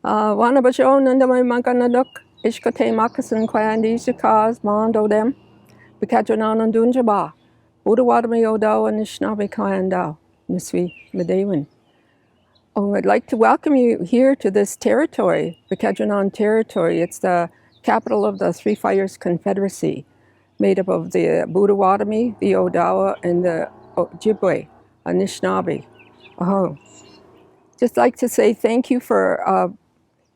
Wana bacho nanda may maganadok, ishkate makasan kwandi shikaz mondo dem, bikajanan and dunjaba, Udawadami Odo and Nishnabe Kwandao, Niswi Medewin. Oh, I'd like to welcome you here to this territory, the Bikajanan territory. It's the capital of the Three Fires Confederacy, made up of the Budawatami, the Odawa, and the Ojibwe, Anishinaabe. Oh, just like to say thank you for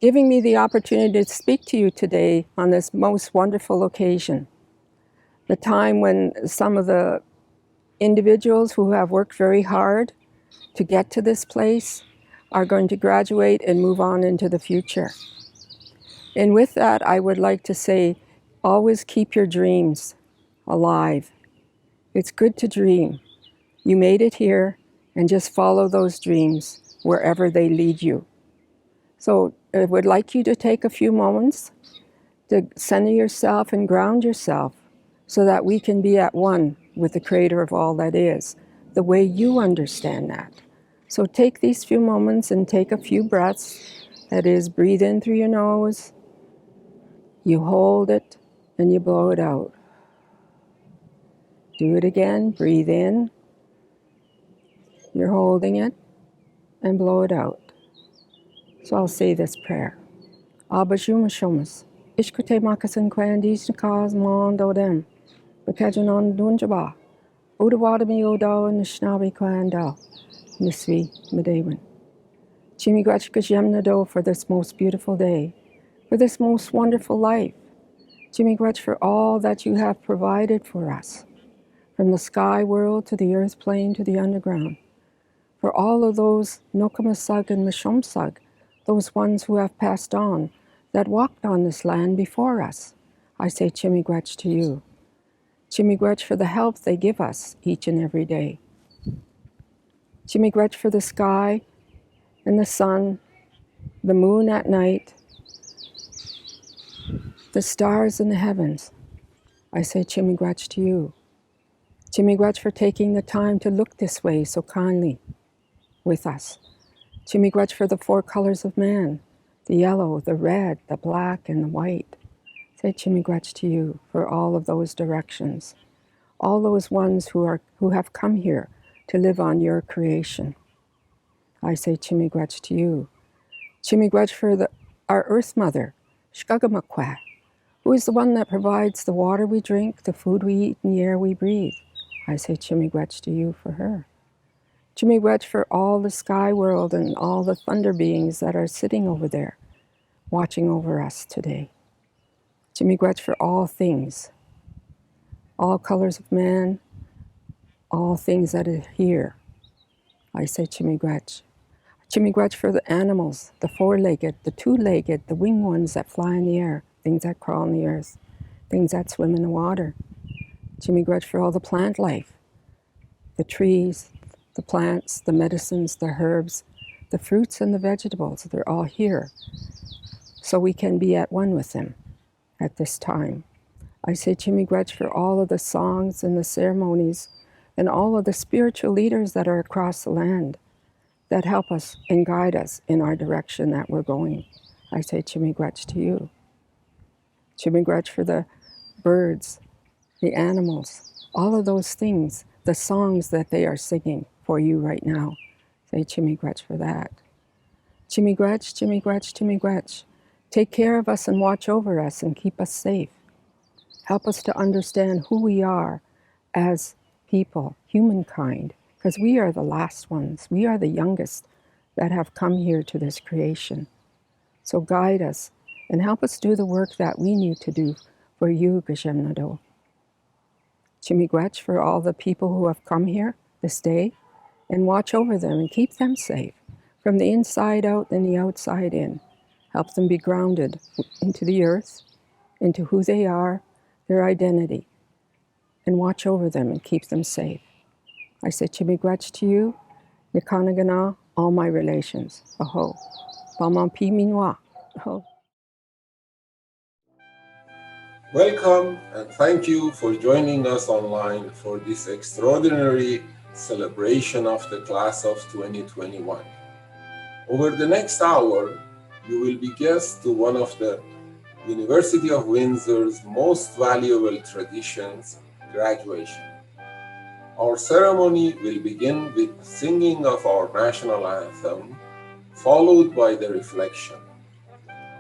giving me the opportunity to speak to you today on this most wonderful occasion. The time when some of the individuals who have worked very hard to get to this place are going to graduate and move on into the future. And with that, I would like to say, always keep your dreams alive. It's good to dream. You made it here, and just follow those dreams wherever they lead you. So I would like you to take a few moments to center yourself and ground yourself so that we can be at one with the Creator of all that is, the way you understand that. So take these few moments and take a few breaths. That is, breathe in through your nose, you hold it, and you blow it out. Do it again, breathe in, you're holding it, and blow it out. So I'll say this prayer. Abba Shuma Shumas, Ishkute Makasan Kwandis Nakaz Mondo Dem, Bakajanon Dunjaba, Udawadami Odo and Nishnabi Kwandao, Nisvi Medewin. Chimigrachkajemnado for this most beautiful day, for this most wonderful life. Chimigrach for all that you have provided for us, from the sky world to the earth plane to the underground. For all of those Nokamasug and Mishomsug, those ones who have passed on, that walked on this land before us, I say Chimigrach to you. Chimigrach for the help they give us each and every day. Chimigrach for the sky and the sun, the moon at night, the stars in the heavens. I say Chimigrach to you. Chimigrach for taking the time to look this way so kindly with us. Chimigrach for the four colors of man, the yellow, the red, the black, and the white. Say Chimigrach to you for all of those directions, all those ones who have come here to live on your creation. I say Chimigrach to you. Chimigrach for our Earth Mother, Shkagamakwa, who is the one that provides the water we drink, the food we eat, and the air we breathe. I say Chimigrach to you for her. Chimigrach for all the sky world and all the thunder beings that are sitting over there, watching over us today. Chimigrach for all things, all colors of man, all things that are here. I say Chimigrach. Chimigrach for the animals, the four-legged, the two-legged, the winged ones that fly in the air, things that crawl on the earth, things that swim in the water. Chimigrach for all the plant life, the trees, the plants, the medicines, the herbs, the fruits and the vegetables. They're all here, so we can be at one with them at this time. I say Chimigrach for all of the songs and the ceremonies and all of the spiritual leaders that are across the land that help us and guide us in our direction that we're going. I say Chimigrach to you. Chimigrach for the birds, the animals, all of those things, the songs that they are singing for you right now. Say Chimigrach for that. Chimigrach, Chimigrach, Chimigrach. Take care of us and watch over us and keep us safe. Help us to understand who we are as people, humankind, because we are the last ones. We are the youngest that have come here to this creation. So guide us and help us do the work that we need to do for you, Gajemnado. Chimigrach for all the people who have come here this day, and watch over them and keep them safe from the inside out and the outside in. Help them be grounded into the earth, into who they are, their identity, and watch over them and keep them safe. I say Chimigrach to you, Nikanagana, all my relations. Aho. Bamampi minwa. Aho. Welcome and thank you for joining us online for this extraordinary celebration of the class of 2021. Over the next hour, you will be guest to one of the University of Windsor's most valuable traditions, graduation. Our ceremony will begin with singing of our national anthem, followed by the reflection.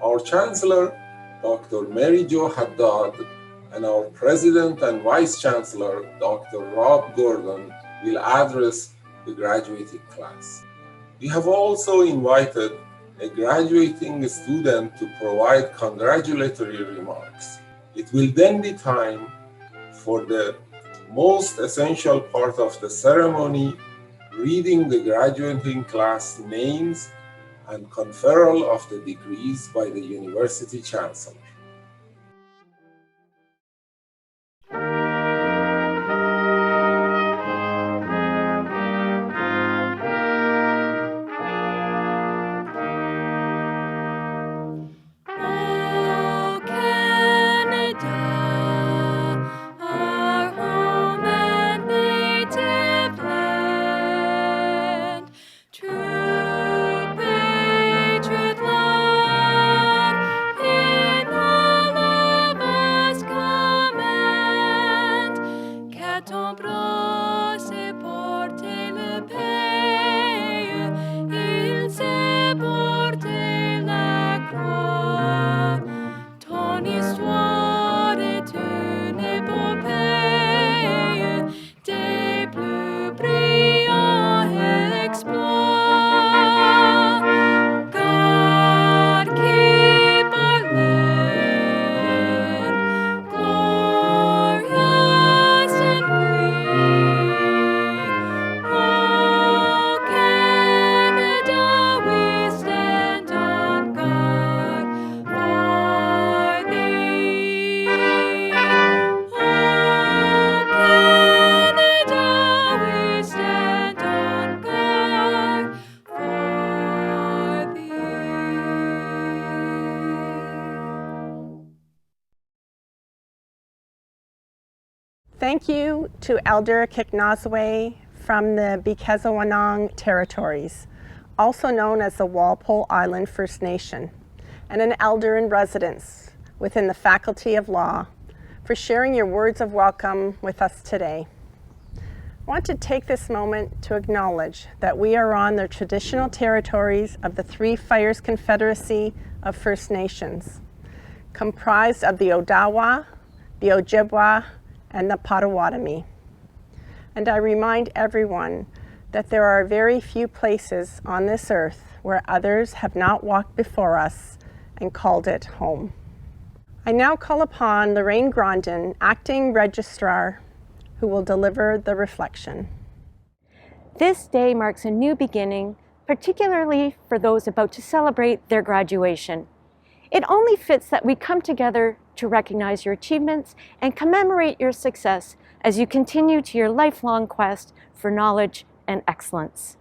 Our Chancellor, Dr. Jo Haddad, and our President and Vice-Chancellor, Dr. Rob Gordon, will address the graduating class. We have also invited a graduating student to provide congratulatory remarks. It will then be time for the most essential part of the ceremony, reading the graduating class names and conferral of the degrees by the University Chancellor. Thank you to Elder Kiknazwe from the Bikezawanang territories, also known as the Walpole Island First Nation, and an elder in residence within the Faculty of Law for sharing your words of welcome with us today. I want to take this moment to acknowledge that we are on the traditional territories of the Three Fires Confederacy of First Nations, comprised of the Odawa, the Ojibwa, and the Potawatomi. And I remind everyone that there are very few places on this earth where others have not walked before us and called it home. I now call upon Lorraine Grondin, Acting Registrar, who will deliver the reflection. This day marks a new beginning, particularly for those about to celebrate their graduation. It only fits that we come together to recognize your achievements and commemorate your success as you continue to your lifelong quest for knowledge and excellence.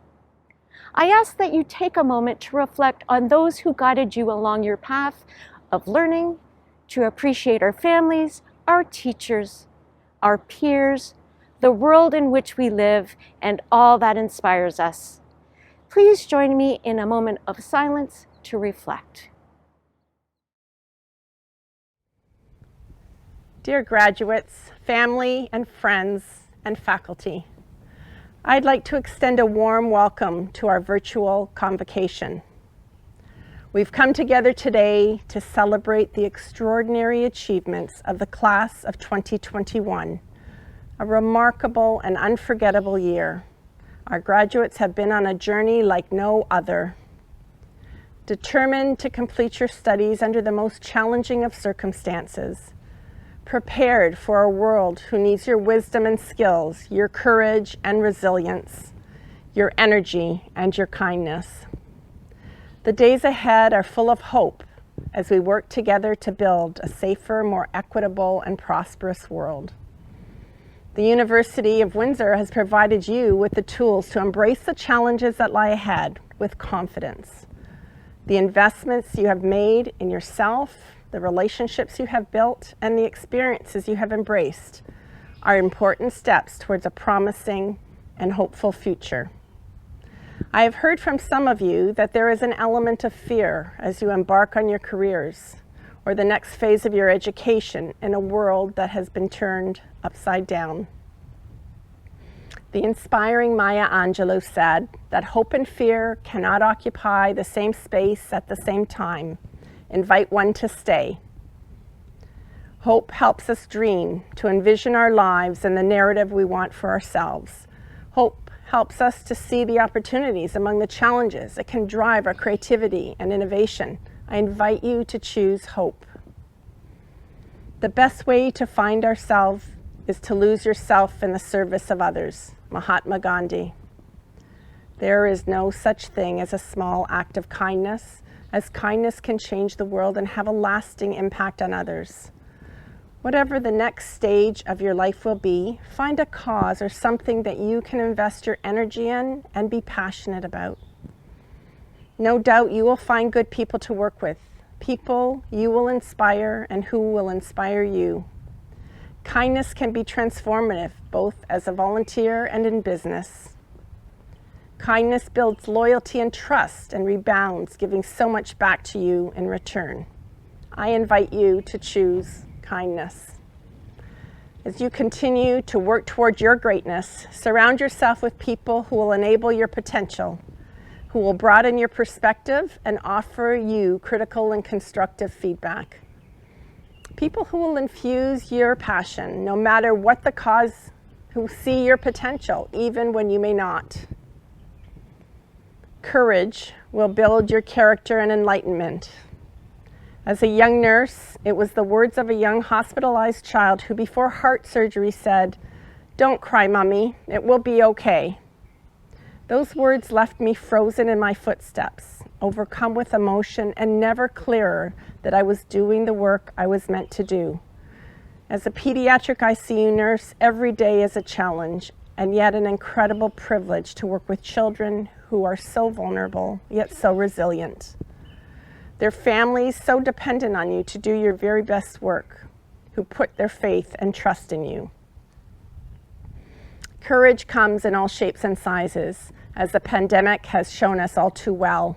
I ask that you take a moment to reflect on those who guided you along your path of learning, to appreciate our families, our teachers, our peers, the world in which we live, and all that inspires us. Please join me in a moment of silence to reflect. Dear graduates, family and friends, and faculty, I'd like to extend a warm welcome to our virtual convocation. We've come together today to celebrate the extraordinary achievements of the class of 2021, a remarkable and unforgettable year. Our graduates have been on a journey like no other. Determined to complete your studies under the most challenging of circumstances, prepared for a world who needs your wisdom and skills, your courage and resilience, your energy and your kindness. The days ahead are full of hope as we work together to build a safer, more equitable and prosperous world. The University of Windsor has provided you with the tools to embrace the challenges that lie ahead with confidence. The investments you have made in yourself, the relationships you have built, and the experiences you have embraced are important steps towards a promising and hopeful future. I have heard from some of you that there is an element of fear as you embark on your careers or the next phase of your education in a world that has been turned upside down. The inspiring Maya Angelou said that hope and fear cannot occupy the same space at the same time. Invite one to stay. Hope helps us dream, to envision our lives and the narrative we want for ourselves. Hope helps us to see the opportunities among the challenges that can drive our creativity and innovation. I invite you to choose hope. The best way to find ourselves is to lose yourself in the service of others. Mahatma Gandhi. There is no such thing as a small act of kindness, as kindness can change the world and have a lasting impact on others. Whatever the next stage of your life will be, find a cause or something that you can invest your energy in and be passionate about. No doubt you will find good people to work with, people you will inspire and who will inspire you. Kindness can be transformative, both as a volunteer and in business. Kindness builds loyalty and trust and rebounds, giving so much back to you in return. I invite you to choose kindness. As you continue to work toward your greatness, surround yourself with people who will enable your potential, who will broaden your perspective and offer you critical and constructive feedback. People who will infuse your passion, no matter what the cause, who see your potential, even when you may not. Courage will build your character and enlightenment. As a young nurse, it was the words of a young hospitalized child who before heart surgery said, "Don't cry, Mommy, it will be okay." Those words left me frozen in my footsteps, overcome with emotion and never clearer that I was doing the work I was meant to do. As a pediatric ICU nurse, every day is a challenge and yet an incredible privilege to work with children who are so vulnerable, yet so resilient. Their families so dependent on you to do your very best work, who put their faith and trust in you. Courage comes in all shapes and sizes, as the pandemic has shown us all too well.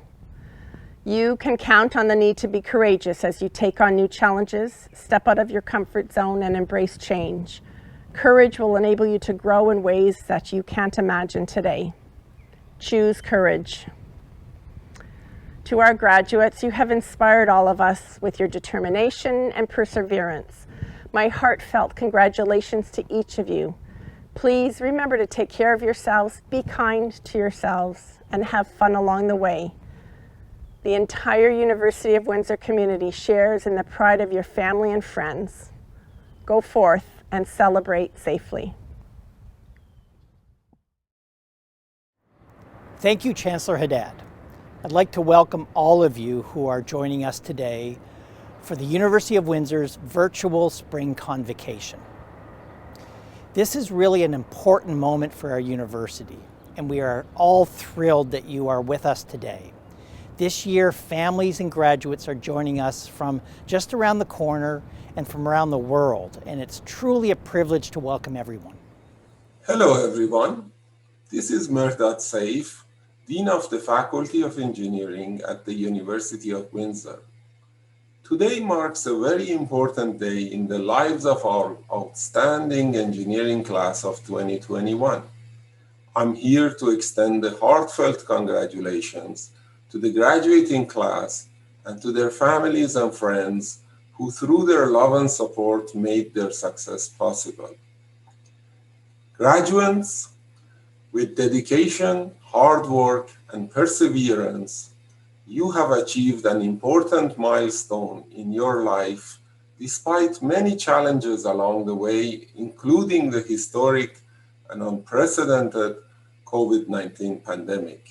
You can count on the need to be courageous as you take on new challenges, step out of your comfort zone, and embrace change. Courage will enable you to grow in ways that you can't imagine today. Choose courage. To our graduates, you have inspired all of us with your determination and perseverance. My heartfelt congratulations to each of you. Please remember to take care of yourselves, be kind to yourselves, and have fun along the way. The entire University of Windsor community shares in the pride of your family and friends. Go forth and celebrate safely. Thank you, Chancellor Haddad. I'd like to welcome all of you who are joining us today for the University of Windsor's virtual spring convocation. This is really an important moment for our university, and we are all thrilled that you are with us today. This year, families and graduates are joining us from just around the corner and from around the world, and it's truly a privilege to welcome everyone. Hello, everyone. This is Mehrdad Saif, Dean of the Faculty of Engineering at the University of Windsor. Today marks a very important day in the lives of our outstanding engineering class of 2021. I'm here to extend a heartfelt congratulations to the graduating class and to their families and friends who, through their love and support, made their success possible. Graduates, with dedication, hard work, and perseverance, you have achieved an important milestone in your life despite many challenges along the way, including the historic and unprecedented COVID-19 pandemic.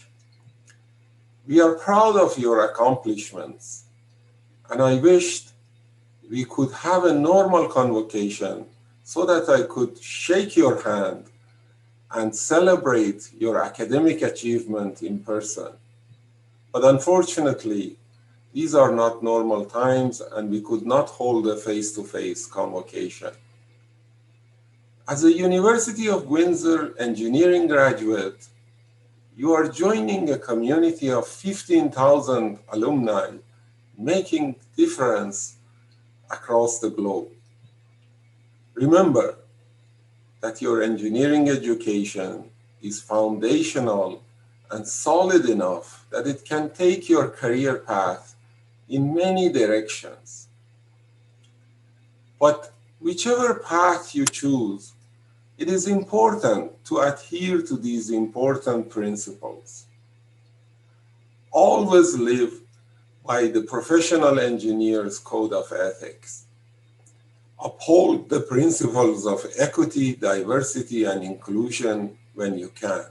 We are proud of your accomplishments, and I wished we could have a normal convocation so that I could shake your hand and celebrate your academic achievement in person. But unfortunately, these are not normal times and we could not hold a face-to-face convocation. As a University of Windsor engineering graduate, you are joining a community of 15,000 alumni making difference across the globe. Remember that your engineering education is foundational and solid enough that it can take your career path in many directions. But whichever path you choose, it is important to adhere to these important principles. Always live by the professional engineer's code of ethics. Uphold the principles of equity, diversity, and inclusion when you can.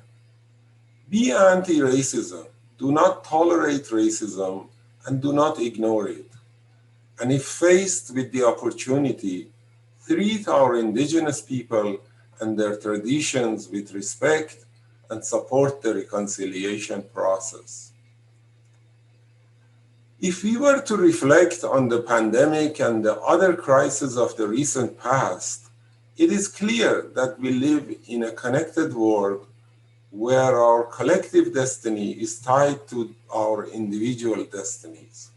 Be anti-racism. Do not tolerate racism and do not ignore it. And if faced with the opportunity, treat our indigenous people and their traditions with respect and support the reconciliation process. If we were to reflect on the pandemic and the other crises of the recent past, it is clear that we live in a connected world where our collective destiny is tied to our individual destinies.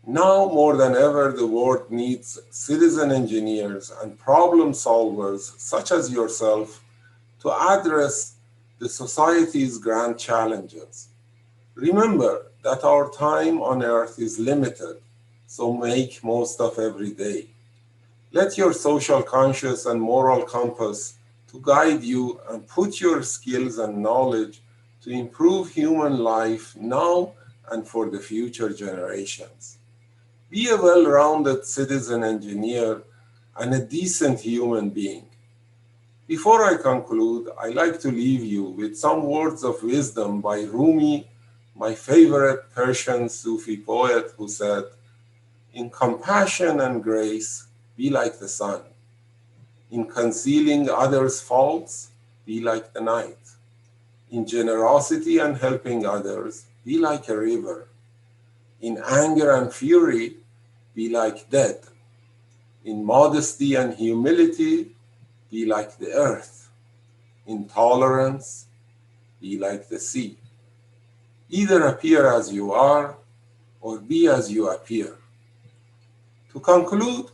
Now more than ever, the world needs citizen engineers and problem solvers such as yourself to address the society's grand challenges. Remember that our time on earth is limited, so make most of every day. Let your social conscience and moral compass to guide you and put your skills and knowledge to improve human life now and for the future generations. Be a well-rounded citizen engineer and a decent human being. Before I conclude, I'd like to leave you with some words of wisdom by Rumi, my favorite Persian Sufi poet, who said, "In compassion and grace, be like the sun. In concealing others' faults, be like the night. In generosity and helping others, be like a river. In anger and fury, be like death. In modesty and humility, be like the earth. In tolerance, be like the sea. Either appear as you are or be as you appear." To conclude,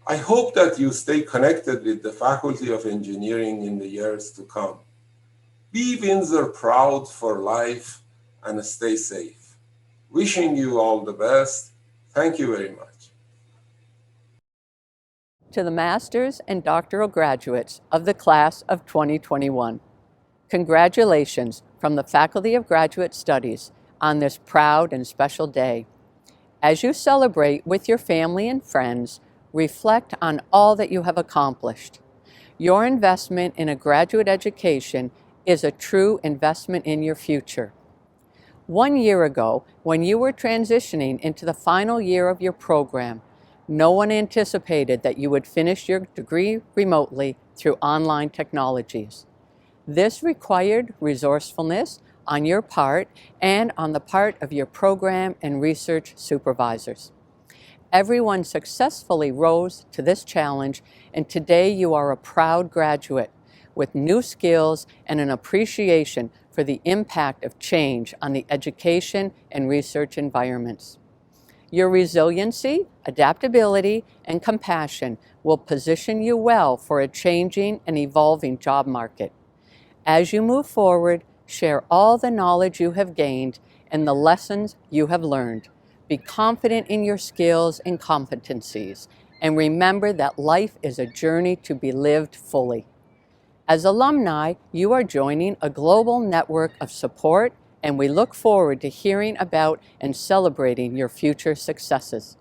I hope that you stay connected with the Faculty of Engineering in the years to come. Be Windsor proud for life and stay safe. Wishing you all the best. Thank you very much. To the master's and doctoral graduates of the class of 2021, congratulations from the Faculty of Graduate Studies on this proud and special day. As you celebrate with your family and friends, reflect on all that you have accomplished. Your investment in a graduate education is a true investment in your future. 1 year ago, when you were transitioning into the final year of your program, no one anticipated that you would finish your degree remotely through online technologies. This required resourcefulness on your part and on the part of your program and research supervisors. Everyone successfully rose to this challenge, and today you are a proud graduate with new skills and an appreciation for the impact of change on the education and research environments. Your resiliency, adaptability, and compassion will position you well for a changing and evolving job market. As you move forward, share all the knowledge you have gained and the lessons you have learned. Be confident in your skills and competencies, and remember that life is a journey to be lived fully. As alumni, you are joining a global network of support, and we look forward to hearing about and celebrating your future successes.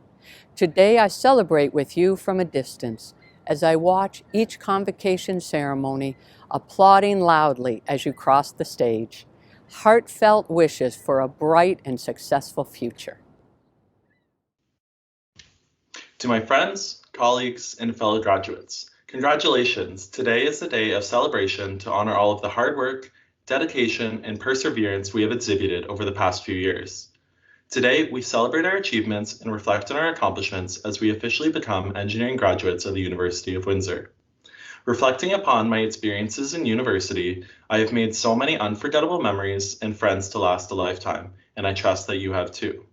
Today, I celebrate with you from a distance as I watch each convocation ceremony, applauding loudly as you cross the stage. Heartfelt wishes for a bright and successful future. To my friends, colleagues, and fellow graduates, congratulations. Today is a day of celebration to honor all of the hard work, dedication, and perseverance we have exhibited over the past few years. Today, we celebrate our achievements and reflect on our accomplishments as we officially become engineering graduates of the University of Windsor. Reflecting upon my experiences in university, I have made so many unforgettable memories and friends to last a lifetime, and I trust that you have too.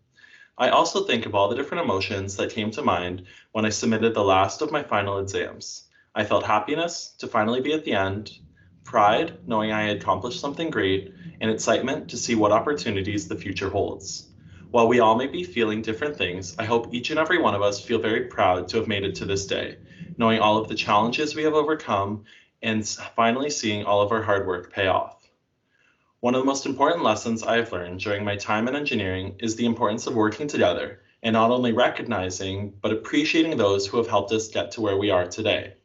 I also think of all the different emotions that came to mind when I submitted the last of my final exams. I felt happiness to finally be at the end, pride knowing I had accomplished something great, and excitement to see what opportunities the future holds. While we all may be feeling different things, I hope each and every one of us feel very proud to have made it to this day, knowing all of the challenges we have overcome and finally seeing all of our hard work pay off. One of the most important lessons I have learned during my time in engineering is the importance of working together and not only recognizing, but appreciating those who have helped us get to where we are today.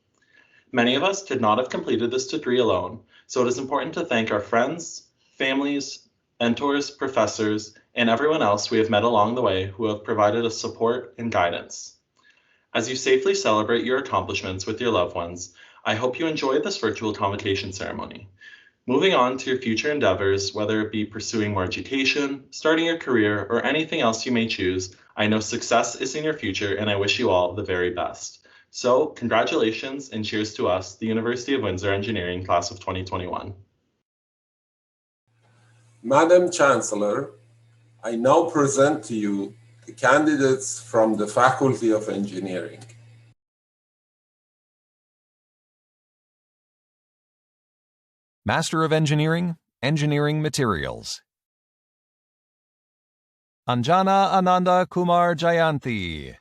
Many of us could not have completed this degree alone, so it is important to thank our friends, families, mentors, professors, and everyone else we have met along the way who have provided us support and guidance. As you safely celebrate your accomplishments with your loved ones, I hope you enjoy this virtual convocation ceremony. Moving on to your future endeavors, whether it be pursuing more education, starting your career, or anything else you may choose, I know success is in your future and I wish you all the very best. So, congratulations and cheers to us, the University of Windsor Engineering Class of 2021. Madam Chancellor, I now present to you the candidates from the Faculty of Engineering. Master of Engineering, Engineering Materials. Anjana Ananda Kumar Jayanthi.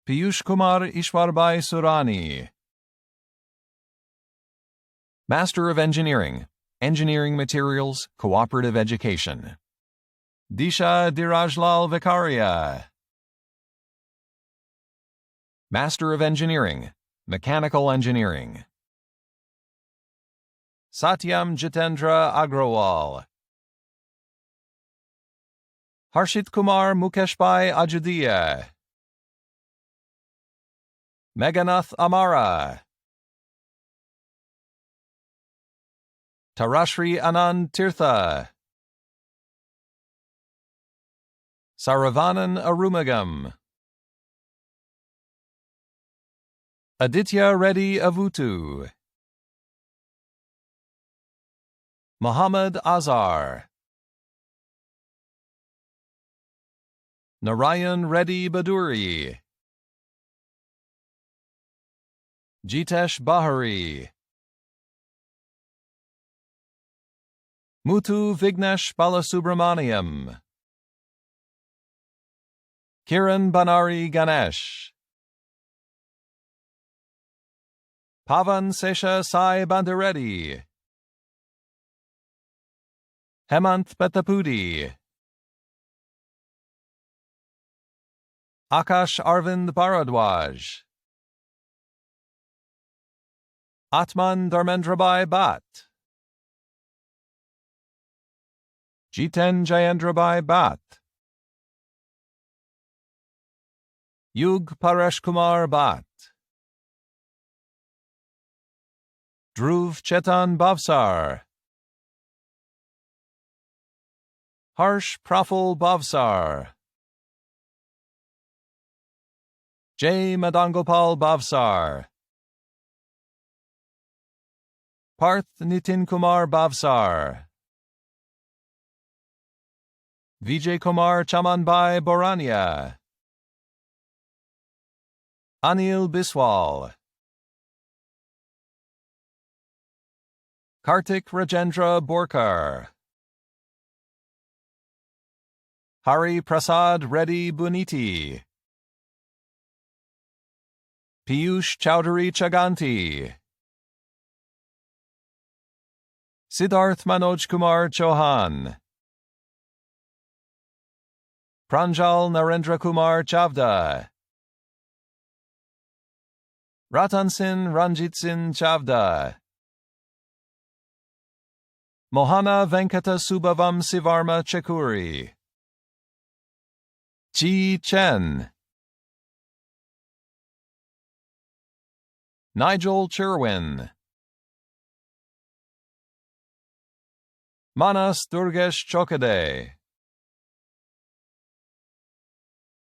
Piyush Kumar Ishwarbai Surani. Master of Engineering, Engineering Materials, Cooperative Education. Disha Dirajlal Vikaria. Master of Engineering, Mechanical Engineering. Satyam Jitendra Agrawal. Harshit Kumar Mukeshbai Ajudia. Meghanath Amara. Tarashri Anand Tirtha. Saravanan Arumagam. Aditya Reddy Avutu. Muhammad Azhar. Narayan Reddy Baduri. Jitesh Bahari. Muthu Vignesh Balasubramaniam. Kiran Banari Ganesh. Pavan Sesha Sai Bandareddy. Hemant Betapudi. Akash Arvind Bharadwaj. Atman Dharmendrabhai Bhatt. Jiten Jayendrabhai Bhatt. Yug Paresh Kumar Bhatt. Dhruv Chetan Bhavsar. Harsh Praful Bhavsar. J. Madangopal Bhavsar. Parth Nitin Kumar Bhavsar. Vijay Kumar Chamanbai Borania. Anil Biswal. Kartik Rajendra Borkar. Hari Prasad Reddy Buniti. Piyush Chowdhury Chaganti. Siddharth Manoj Kumar Chauhan. Pranjal Narendra Kumar Chavda. Ratan Sin Ranjit Sin Chavda. Mohana Venkata Subhavam Sivarma Chekuri. Chi Chen. Nigel Cherwin. Manas Durgesh Chokade.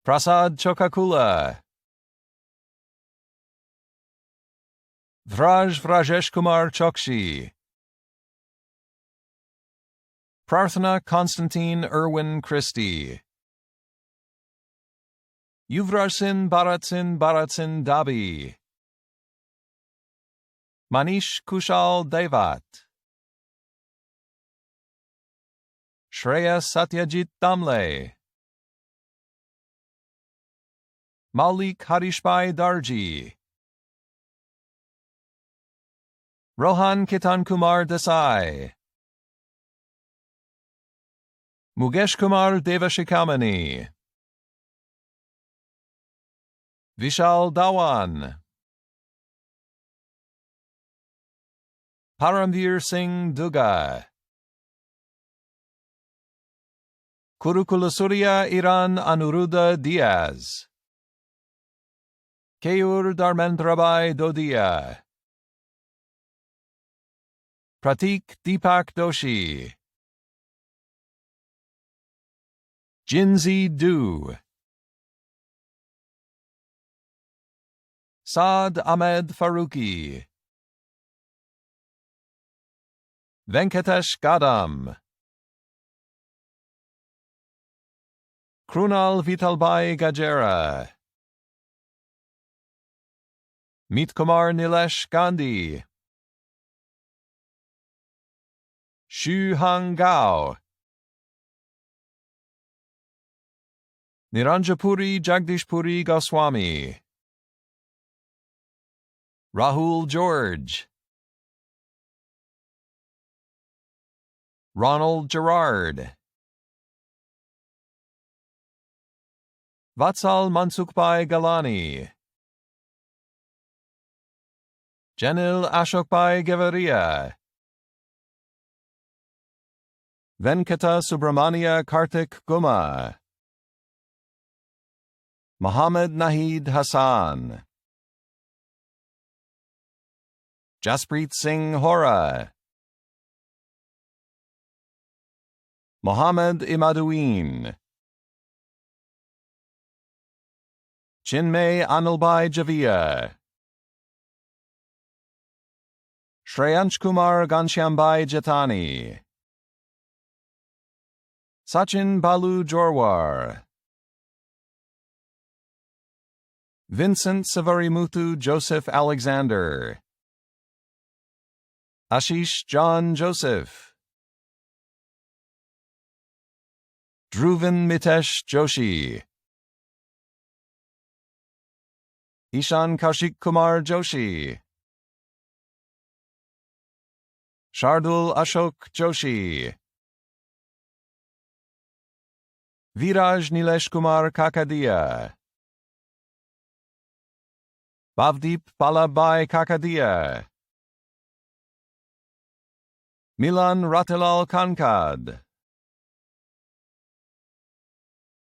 Prasad Chokakula. Vraj Vrajesh Kumar Chokshi. Prarthana Constantine Irwin Christie. Yuvrarsin Baratsin Baratsin Dabi. Manish Kushal Devat. Shreya Satyajit Damle. Maulik Harishbai Darji. Rohan Kitan Kumar Desai. Mukesh Kumar Devashikamani. Vishal Dhawan. Paramveer Singh Duga. Kurukulasuriya Iran Anuruddha Diaz. Keyur Dharmendrabai Dodia. Pratik Deepak Doshi. Jinzi Du. Saad Ahmed Faruqi. Venkatesh Gadam. Krunal Vitalbai Gajera. Meet Kumar Nilesh Gandhi. Shu Hang Gao. Niranjapuri Jagdishpuri Goswami. Rahul George. Ronald Gerard. Vatsal Mansukbhai Galani. Janil Ashokbhai Gevaria. Venkata Subramania Kartik Guma. Muhammad Nahid Hassan. Jaspreet Singh Hora. Mohammed Imaduin. Chinmay Anilbai Javia. Shreyansh Kumar Ghanshyambai Jatani. Sachin Balu Jorwar. Vincent Savarimuthu Joseph Alexander. Ashish John Joseph. Dhruvan Mitesh Joshi. Ishan Kaushik Kumar Joshi. Shardul Ashok Joshi. Viraj Nilesh Kumar Kakadia. Bhavdeep Balabai Kakadia. Milan Ratilal Kankad.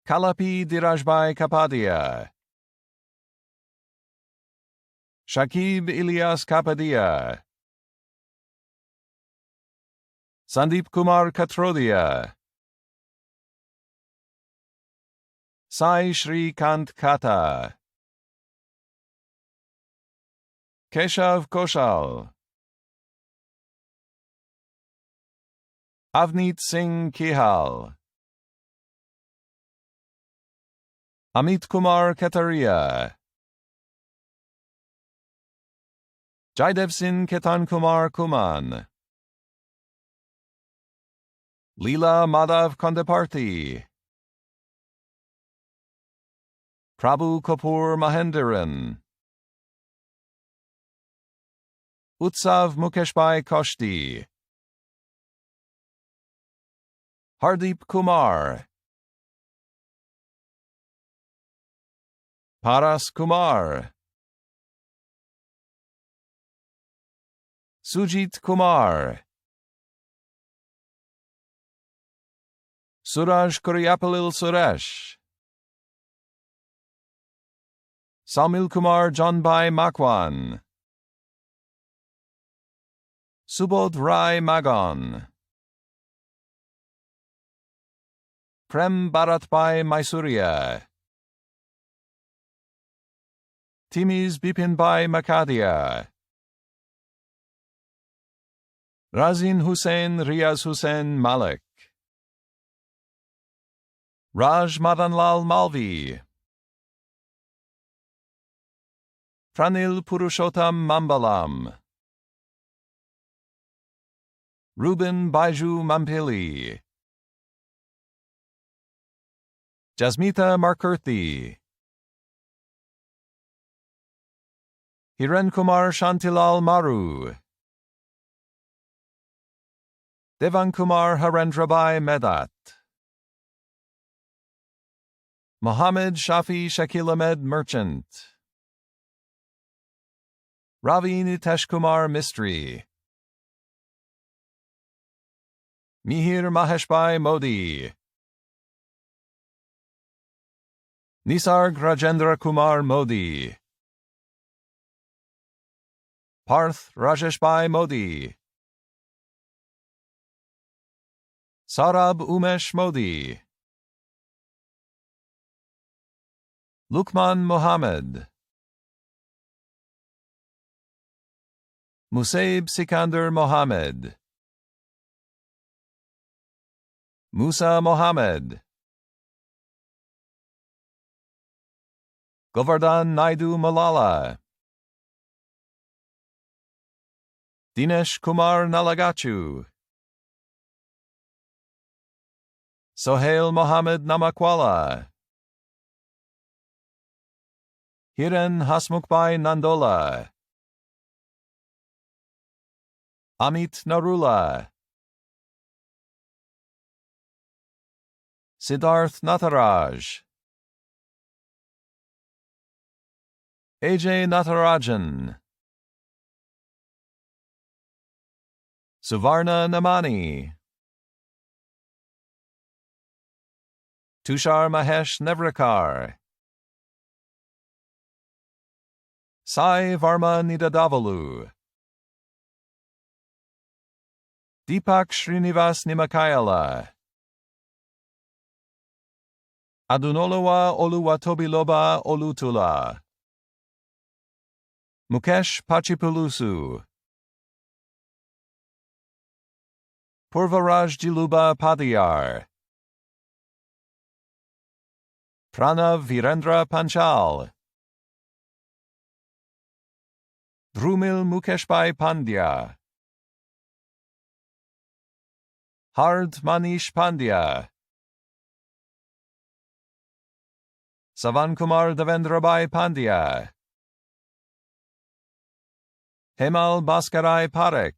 Kalapi Dirajbai Kapadia. Shakib Ilyas Kapadia. Sandeep Kumar Katrodia. Sai Shri Kant Kata. Keshav Koshal. Avneet Singh Kihal. Amit Kumar Kataria. Jaidev Singh Ketan Kumar Kuman. Leela Madhav Kondaparthi. Prabhu Kapoor Mahendaran. Utsav Mukeshbhai Koshti. Hardeep Kumar. Paras Kumar. Sujit Kumar. Suraj Kuryapalil Suresh. Samil Kumar Janbai Makwan. Subodh Rai Magon. Prem Bharatbhai Maisuria. Timiz Bipinbhai Makadia. Razin Hussain Riaz Hussain Malik, Raj Madanlal Malvi, Pranil Purushottam Mambalam, Ruben Baiju Mampili, Jasmita Markurthi, Hiren Kumar Shantilal Maru, Devan Kumar Harendrabai Medat, Mohammed Shafi Shakil Ahmed Merchant, Ravi Nitesh Kumar Mistry, Mihir Maheshbai Modi, Nisarg Rajendra Kumar Modi, Parth Rajeshbai Modi, Sarab Umesh Modi, Lukman Mohammed, Musaib Sikandar Mohammed, Musa Mohammed, Govardhan Naidu Malala, Dinesh Kumar Nalagachu, Sohail Mohammed Namakwala, Hiren Hasmukbai Nandola, Amit Narula, Siddharth Natharaj, AJ Natarajan, Suvarna Namani, Tushar Mahesh Nevrakar, Sai Varma Nidadavalu, Deepak Srinivas Nimakayala, Adunolowa Oluwatobiloba Olutula, Mukesh Pachipulusu, Purvaraj Jiluba Padiyar, Pranav Virendra Panchal, Drumil Mukeshbai Pandya, Hard Manish Pandya, Savankumar Devendrabai Pandya, Hemal Bhaskarai Parekh,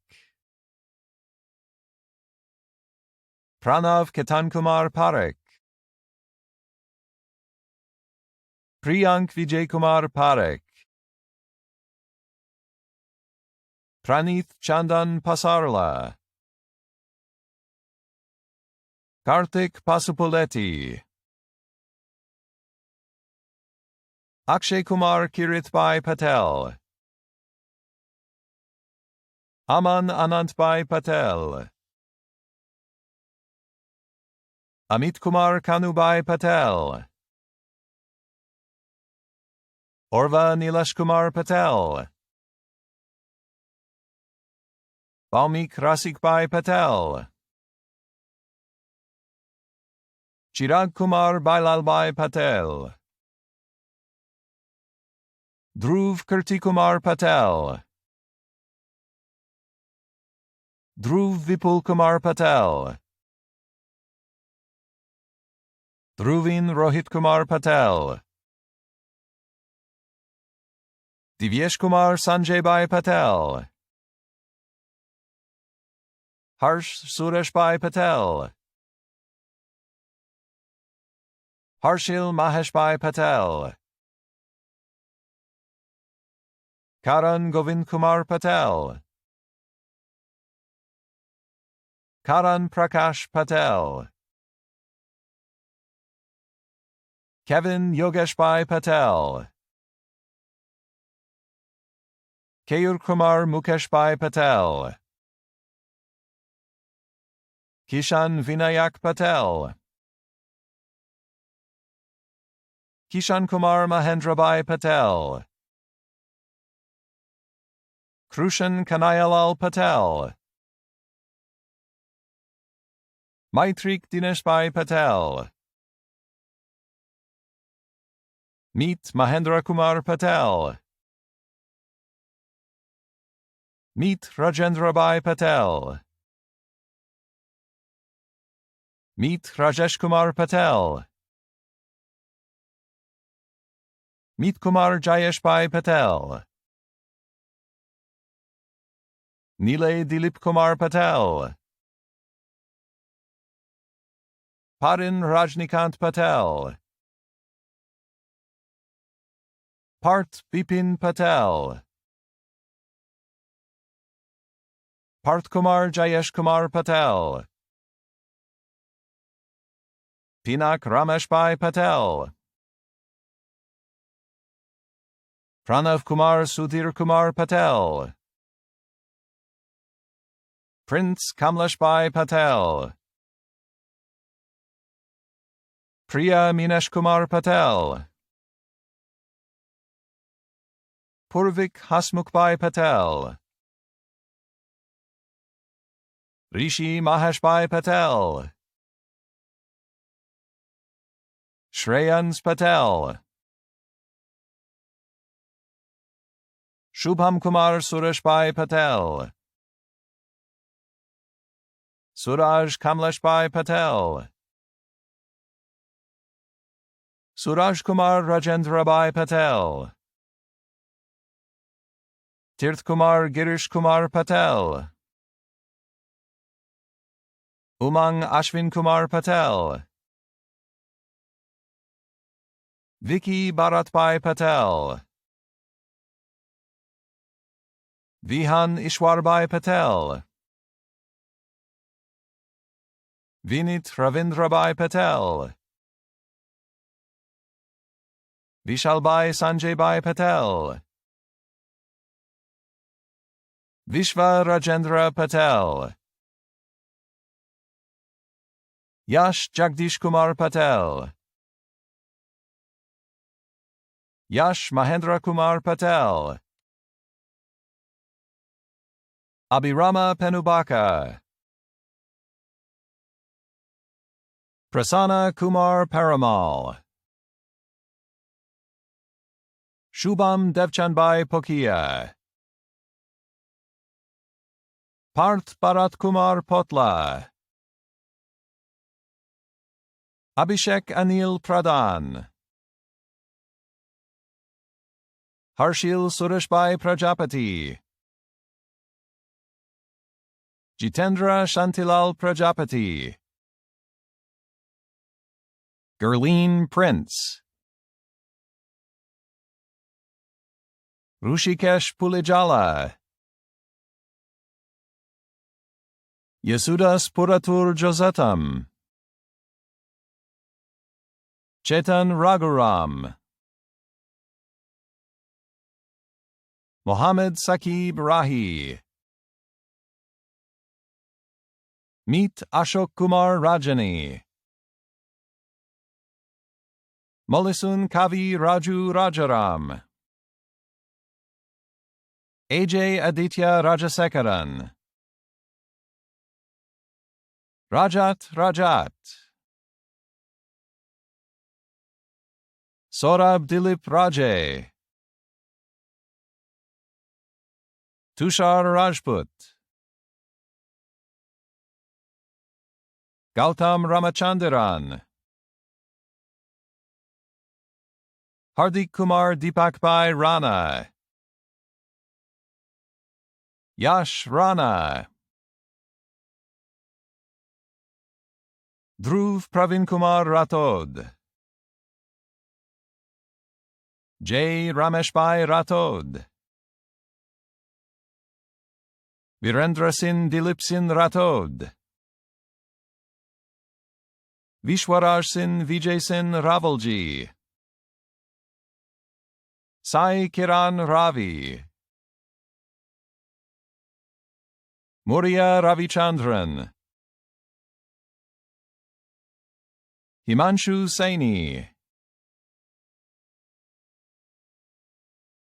Pranav Ketankumar Parekh, Priyank Vijaykumar Parekh, Pranith Chandan Pasarla, Karthik Pasupuleti, Akshay Kumar Kiritbhai Patel, Aman Anantbhai Patel, Amit Kumar Kanubai Patel, Orva Nilesh Kumar Patel, Balmik Rasikbhai Patel, Chirag Kumar Bailalbhai Patel, Dhruv Kirtikumar Patel, Dhruv Vipul Kumar Patel, Dhruvin Rohit Kumar Patel, Divyesh Kumar Sanjay Bhai Patel, Harsh Suresh Bhai Patel, Harshil Mahesh Bhai Patel, Karan Govind Kumar Patel, Karan Prakash Patel, Kevin Yogesh Bhai Patel, Keyur Kumar Mukesh Bhai Patel, Kishan Vinayak Patel, Kishan Kumar Mahendra Bhai Patel, Krushan Kanayalal Patel, Maitrik Dineshbhai Patel. Meet Mahendra Kumar Patel. Meet Rajendrabhai Patel. Meet Rajesh Kumar Patel. Meet Kumar Jayeshbhai Patel. Nilay Dilip Kumar Patel. Parin Rajnikant Patel. Parth Bipin Patel. Parth Kumar Jayesh Kumar Patel. Pinak Rameshbhai Patel. Pranav Kumar Sudhir Kumar Patel. Prince Kamleshbhai Patel. Priya Minesh Kumar Patel. Purvik Hasmukhbhai Patel. Rishi Maheshbhai Patel. Shreyans Patel. Shubham Kumar Sureshbhai Patel. Suraj Kamleshbhai Patel. Suraj Kumar Rajendrabhai Patel. Tirth Kumar Girish Kumar Patel. Umang Ashwin Kumar Patel. Vicky Bharatbhai Patel. Vihan Ishwarbhai Patel. Vinit Ravindrabhai Patel. Vishalbhai Sanjaybhai Patel. Vishva Rajendra Patel. Yash Jagdish Kumar Patel. Yash Mahendra Kumar Patel. Abhirama Penubaka. Prasanna Kumar Paramal. Shubham Devchandbhai Pokia. Parth Bharat Kumar Potla. Abhishek Anil Pradhan. Harshil Sureshbhai Prajapati. Jitendra Shantilal Prajapati. Gurleen Prince. Rushikesh Pulijala. Yasudas Puratur Josetam. Chetan Raghuram. Mohammed Saqib Rahi. Meet Ashok Kumar Rajani. Molisun Kavi Raju Rajaram. AJ Aditya Rajasekaran. Rajat. Saurabh Dilip Raje. Tushar Rajput. Gautam Ramachandran. Hardik Kumar Deepakbhai Rana. Yash Rana. Dhruv Pravin Kumar Rathod. J. Rameshbhai Rathod. Virendra Sin Dilip Sin Rathod. Vishwaraj Sin Vijay Sin Ravalji. Sai Kiran Ravi. Murya Ravichandran. Himanshu Saini.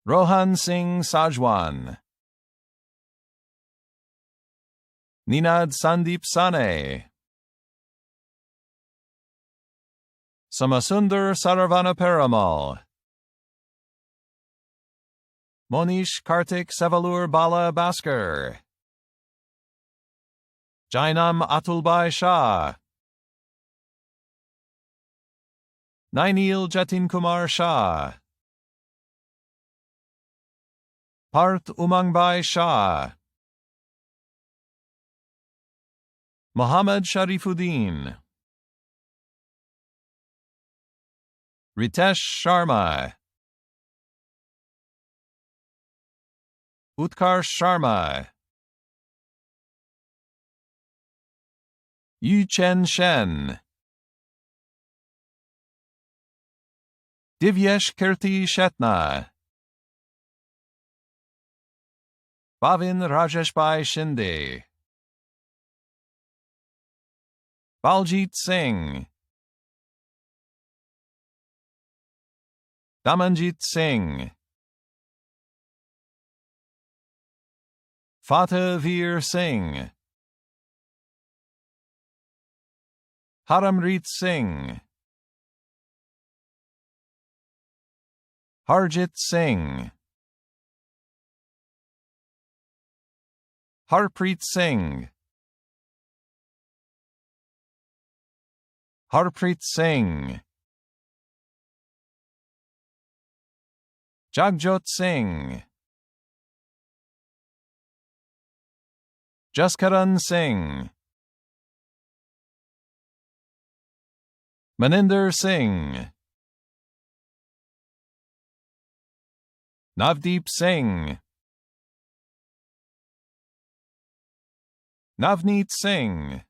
Rohan Singh Sajwan. Ninad Sandeep Sane. Samasundar Saravana Peramal, Monish Kartik Sevalur Bala Baskar, Jainam Atulbai Shah, Nainil Jatin Kumar Shah, Parth Umangbai Shah, Muhammad Sharifuddin, Ritesh Sharma, Utkarsh Sharma, Yu Chen Shen, Divyesh Kirti Shetna, Bhavin Rajeshbhai Shinde, Baljit Singh, Damanjit Singh, Fateh Veer Singh, Haramrit Singh, Harjit Singh, Harpreet Singh, Harpreet Singh, Jagjot Singh, Jaskaran Singh, Maninder Singh, Navdeep Singh, Navneet Singh,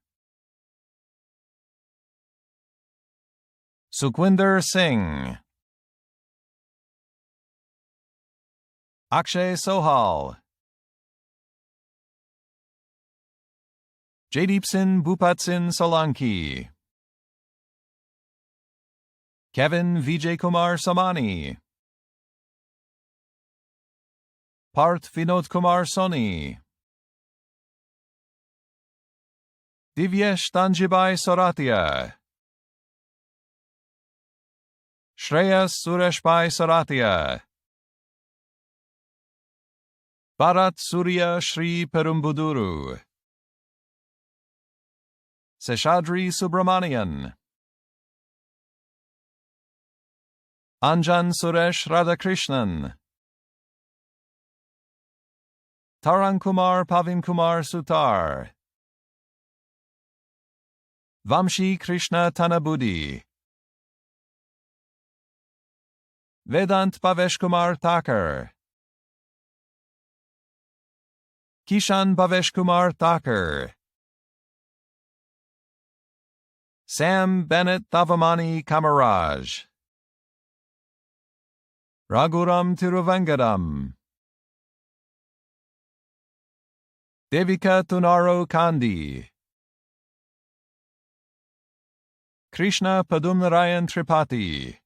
Sukhwinder Singh, Akshay Sohal, Jaideep Bhupatsin Solanki, Kevin Vijay Kumar Samani, Parth Vinod Kumar Soni, Divyesh Tanjibai Soratia, Shreyas Sureshbhai Soratia, Bharat Surya Shri Perumbuduru, Seshadri Subramanian, Anjan Suresh Radhakrishnan, Taran Kumar Pavin Kumar Sutar, Vamshi Krishna Tanabudi, Vedant Bhavesh Kumar Thakur, Kishan Bhavesh Kumar Thakur, Sam Bennett Thavamani Kamaraj, Raghuram Tiruvangadam, Devika Tunaro Kandi, Krishna Padumnarayan Tripathi,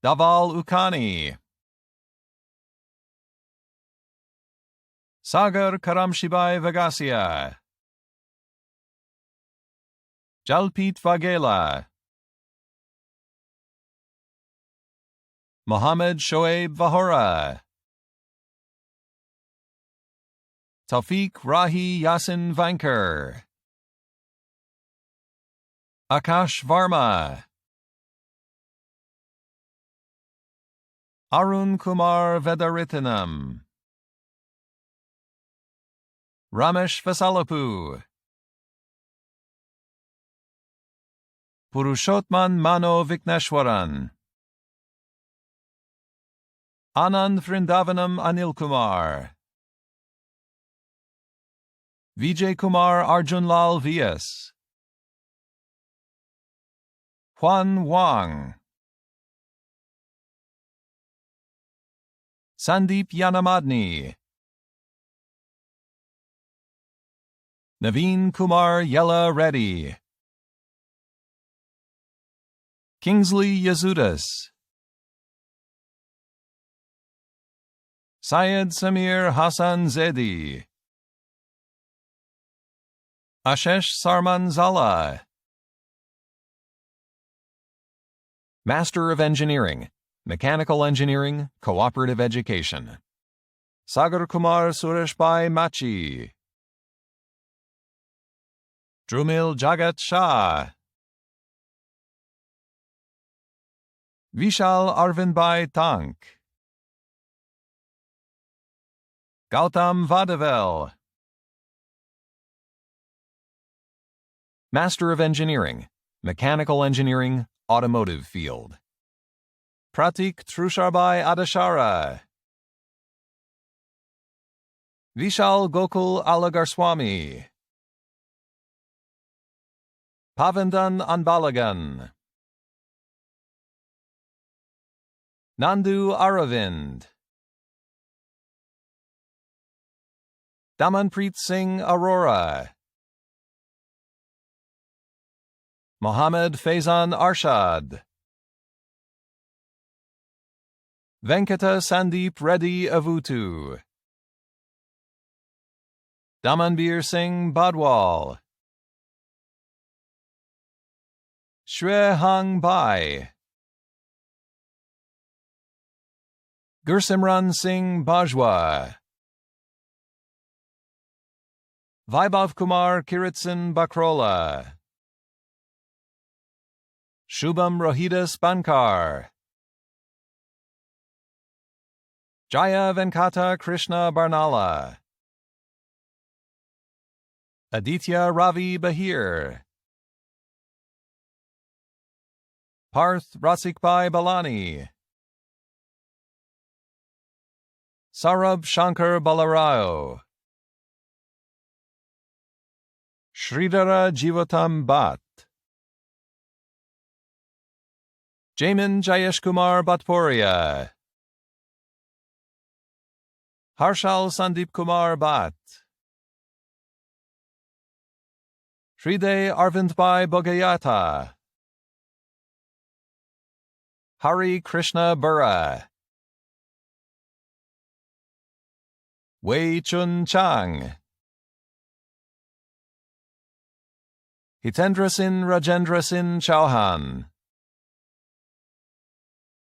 Daval Ukani, Sagar Karamshibai Vagasia, Jalpit Vaghela, Mohammed Shoaib Vahora, Tawfiq Rahi Yasin Vankar, Akash Varma, Arun Kumar Vedaritanam, Ramesh Vasalapu, Purushotman Mano Vikneshwaran, Anand Vrindavanam Anil Kumar, Vijay Kumar Arjunlal Vyas, Huan Wang, Sandeep Yanamadni, Naveen Kumar Yella Reddy, Kingsley Yazudas, Syed Samir Hassan Zedi, Ashesh Sarman Zala, Master of Engineering, Mechanical Engineering, Cooperative Education. Sagar Kumar Sureshbhai Machi. Drumil Jagat Shah. Vishal Arvindbhai Tank. Gautam Vadavel. Master of Engineering, Mechanical Engineering, Automotive Field. Pratik Trusharbhai Adashara. Vishal Gokul Alagarswamy. Pavandan Anbalagan. Nandu Aravind. Damanpreet Singh Arora. Mohammed Faizan Arshad. Venkata Sandeep Reddy Avutu. Damanbir Singh Badwal. Shre Hang Bai. Gursimran Singh Bajwa. Vaibhav Kumar Kiritsan Bakrola. Shubham Rohidas Bankar. Jaya Venkata Krishna Barnala. Aditya Ravi Bahir. Parth Rasikbhai Balani. Sarab Shankar Balarao. Sridhara Jivatam Bhatt. Jamin Jayesh Kumar Bhatporia. Harshal Sandeep Kumar Bhatt. Sriday Arvindbhai Bogayata. Hari Krishna Burra. Wei Chun Chang. Hitendra Sin Rajendra Sin Chauhan.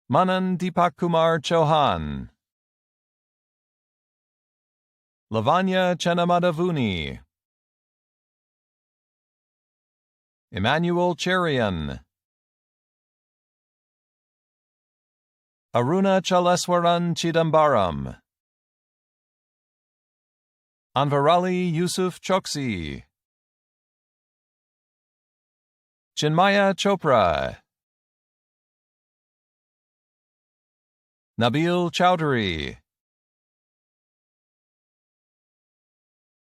Manan Deepak Kumar Chauhan. Lavanya Chenamadavuni. Emmanuel Cherian. Aruna Chaleswaran Chidambaram. Anvarali Yusuf Choksi. Chinmaya Chopra. Nabil Chowdhury.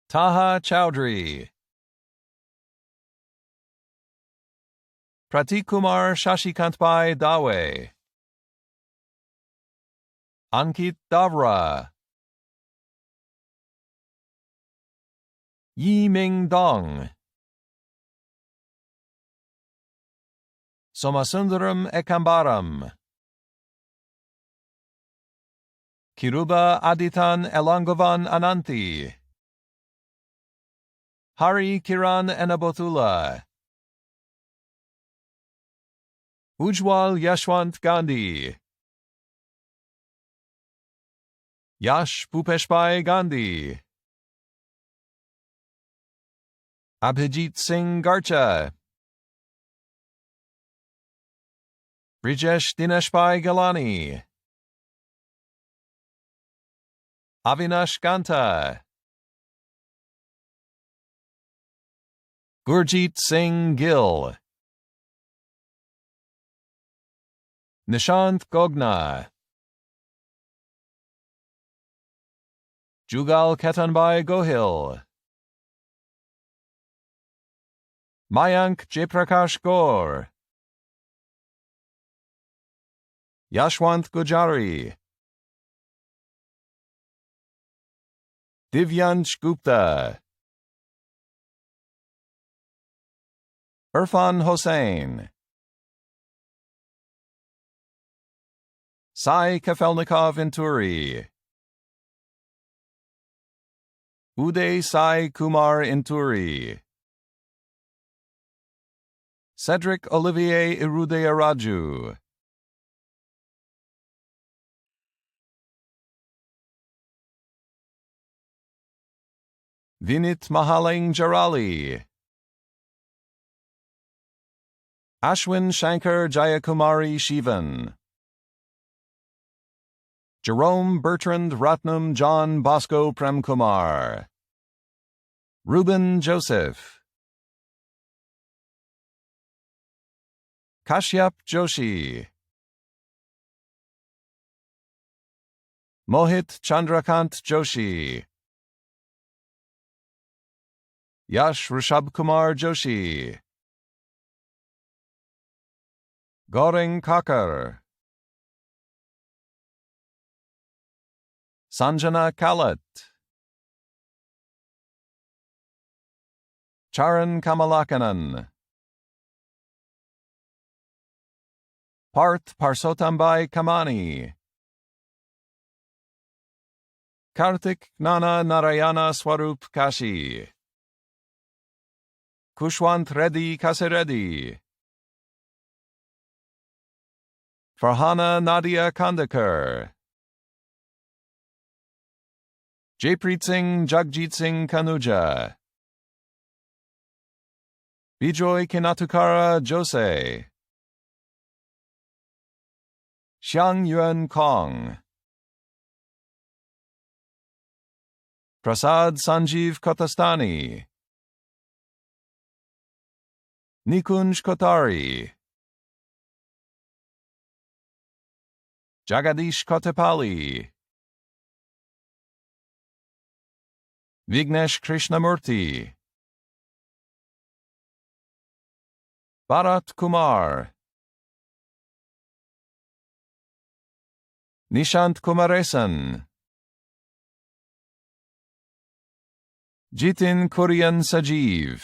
Taha Chowdhury. Pratik Kumar Shashikantbhai Dawe. Ankit Davra. Yi Ming Dong. Somasundaram Ekambaram. Kiruba Aditan Elangovan Ananti. Hari Kiran Enabothula. Ujwal Yashwant Gandhi. Yash Bhupeshbhai Gandhi. Abhijit Singh Garcha. Brijesh Dineshbhai Galani. Avinash Ganta. Gurjeet Singh Gill. Nishant Gogna. Jugal Ketanbhai Gohil. Mayank Jaiprakash Gaur. Yashwant Gujari. Divyansh Gupta. Irfan Hossain. Sai Kafelnikov Inturi. Uday Sai Kumar Inturi. Cedric Olivier Irudeyaraju. Vinit Mahaling Jarali, Ashwin Shankar Jayakumari Shivan, Jerome Bertrand Ratnam John Bosco Premkumar, Ruben Joseph, Kashyap Joshi, Mohit Chandrakant Joshi, Yash Rishabh Kumar Joshi, Goreng Kakar, Sanjana Kalat, Charan Kamalakanan, Parth Parsotambai Kamani, Kartik Nana Narayana Swarup Kashi, Kushwant Reddy Kasireddy, Farhana Nadia Kandakar, Jaypreet Singh Jagjit Singh Kanuja, Bijoy Kinatukara Jose, Xiang Yuan Kong, Prasad Sanjeev Kotastani, Nikunj Kotari, Jagadish Kotepali, Vignesh Krishnamurti, Bharat Kumar, Nishant Kumaresan, Jitin Kurian Sajeev,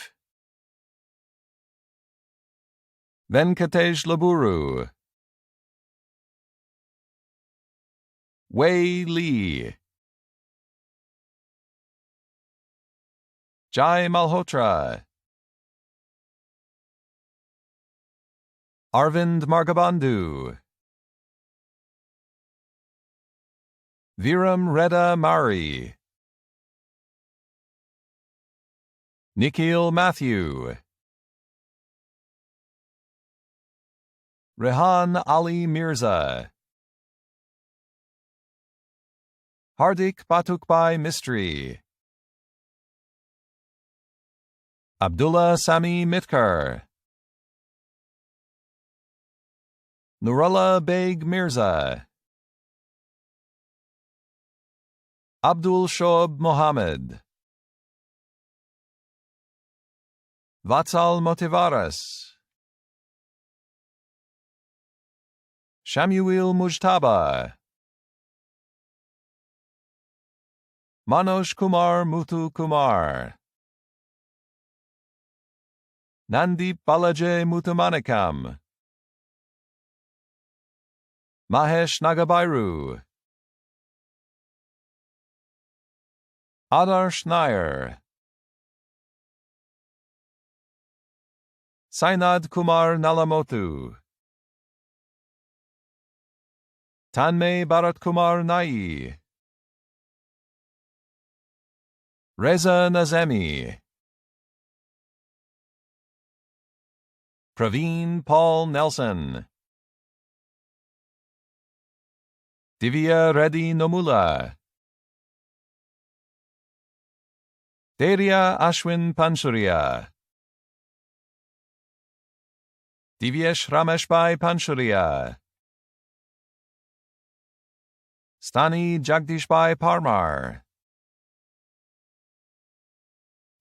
Venkatesh Laburu, Wei Li, Jai Malhotra, Arvind Margabandhu, Viram Redda Mari, Nikhil Matthew, Rehan Ali Mirza, Hardik Batukbai Mistry, Abdullah Sami Mitkar, Nurullah Beg Mirza, Abdul Shoab Mohammed, Vatsal Motivaras, Shamuel Mujtaba, Manoj Kumar Muthu Kumar, Nandip Balaje Muthumanikam, Mahesh Nagabairu, Adarsh Nair, Sainad Kumar Nalamotu, Tanmay Bharat Kumar Nai, Reza Nazemi, Praveen Paul Nelson, Divya Reddy Nomula, Deria Ashwin Panchuria, Divyesh Rameshbai Panchuria, Stani Jagdishbai Parmar,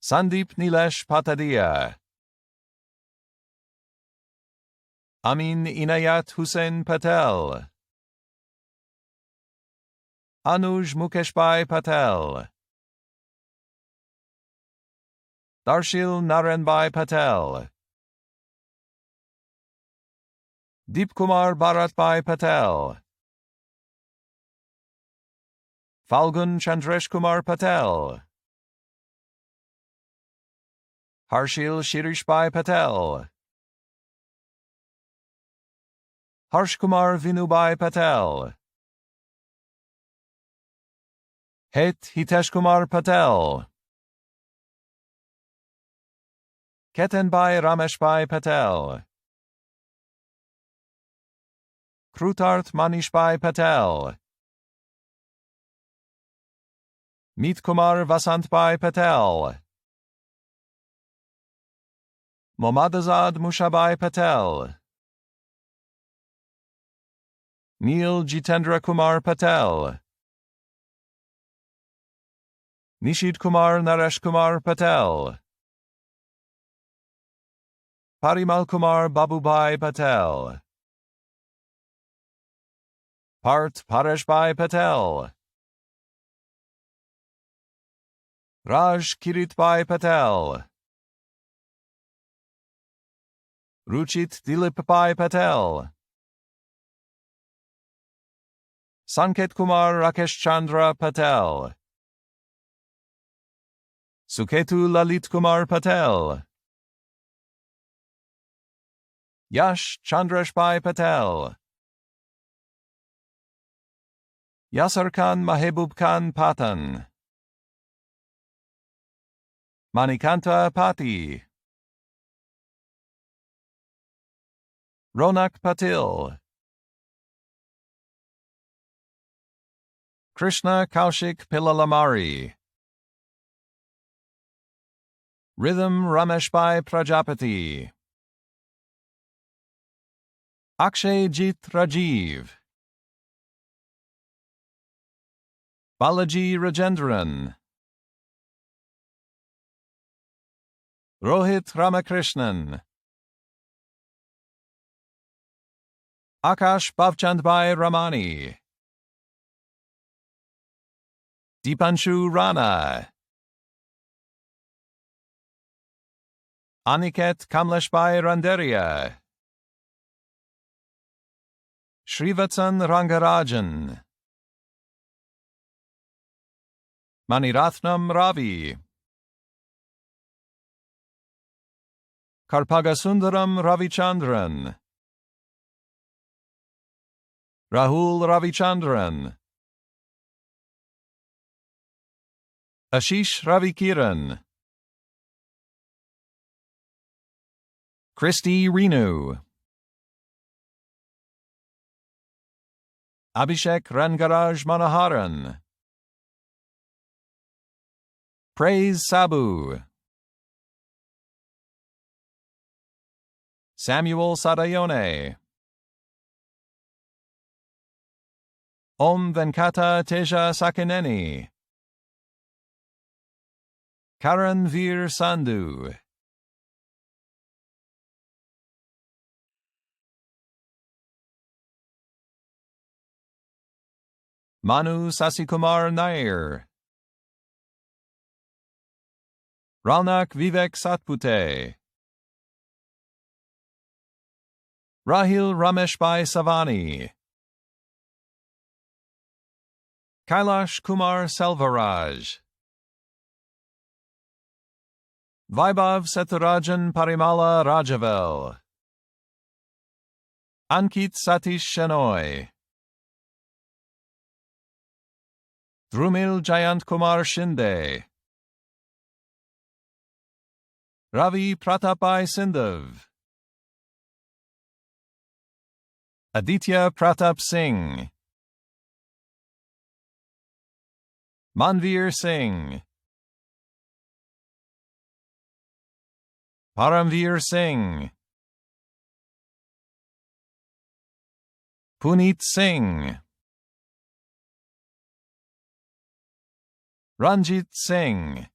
Sandeep Nilesh Patadia, Amin Inayat Hussain Patel, Anuj Mukeshbai Patel, Darshil Narenbai Patel, Deepkumar Bharatbhai Patel, Falgun Chandresh Kumar Patel, Harshil Shirishbhai Patel, Harsh Kumar Vinubai Patel, Het Hitesh Kumar Patel, Ketanbhai Rameshbhai Patel, Krutarth Manishbhai Patel, Meet Kumar Vasantbhai Patel, Momadazad Mushabhai Patel, Neil Jitendra Kumar Patel, Nishid Kumar Naresh Kumar Patel, Parimal Kumar Babubhai Patel, Parth Pareshbhai Patel, Raj Kiritbhai Patel, Ruchit Dilipbhai Patel, Sanket Kumar Rakesh Chandra Patel, Suketu Lalit Kumar Patel, Yash Chandrashbhai Patel, Yasser Khan Mahebub Khan Patan, Manikanta Pati, Ronak Patil, Krishna Kaushik Pilalamari, Rhythm Rameshbhai Prajapati, Akshay Jit Rajiv, Balaji Rajendran, Rohit Ramakrishnan, Akash Bhavchandbhai Ramani, Deepanshu Rana, Aniket Kamleshbhai Randeria, Srivatsan Rangarajan, Manirathnam Ravi, Karpagasundaram Ravichandran, Rahul Ravichandran, Ashish Ravikiran, Christy Renu, Abhishek Rangaraj Manoharan, Praise Sabu, Samuel Sadayone, Om Venkata Teja Sakineni, Karan Veer Sandhu, Manu Sasikumar Nair, Raunak Vivek Satpute, Rahil Rameshbhai Savani, Kailash Kumar Selvaraj, Vaibhav Seturajan Parimala Rajavel, Ankit Satish Shenoy, Drumil Jayant Kumar Shinde, Ravi Pratapai Sindhav, Aditya Pratap Singh, Manvir Singh, Paramveer Singh, Puneet Singh, Ranjit Singh,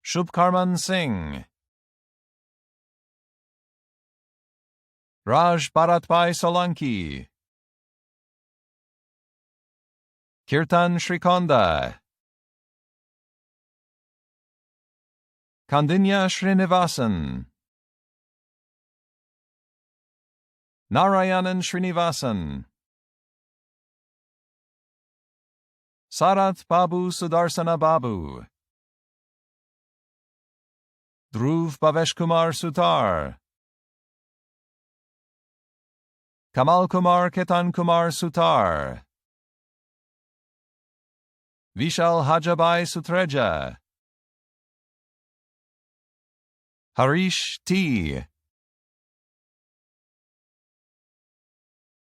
Shubkarman Singh, Raj Bharatbhai Solanki, Kirtan Shrikonda, Kandinya Srinivasan, Narayanan Srinivasan, Sarath Babu Sudarsana Babu, Dhruv Bhavesh Kumar Sutar, Kamal Kumar Ketan Kumar Sutar, Vishal Hajabai Sutreja, Harish T.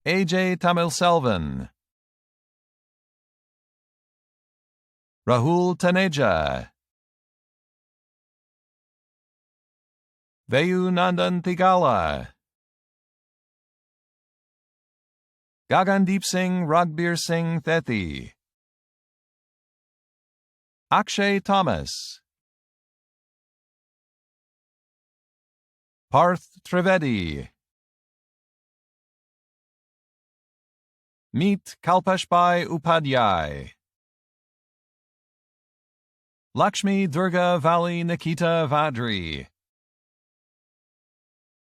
AJ Tamilselvan, Rahul Taneja, Vayu Nandan Thigala, Gagandeep Singh Ragbir Singh Thethi, Akshay Thomas, Parth Trivedi, Meet Kalpashbai Upadhyay, Lakshmi Durga Vali Nikita Vadri,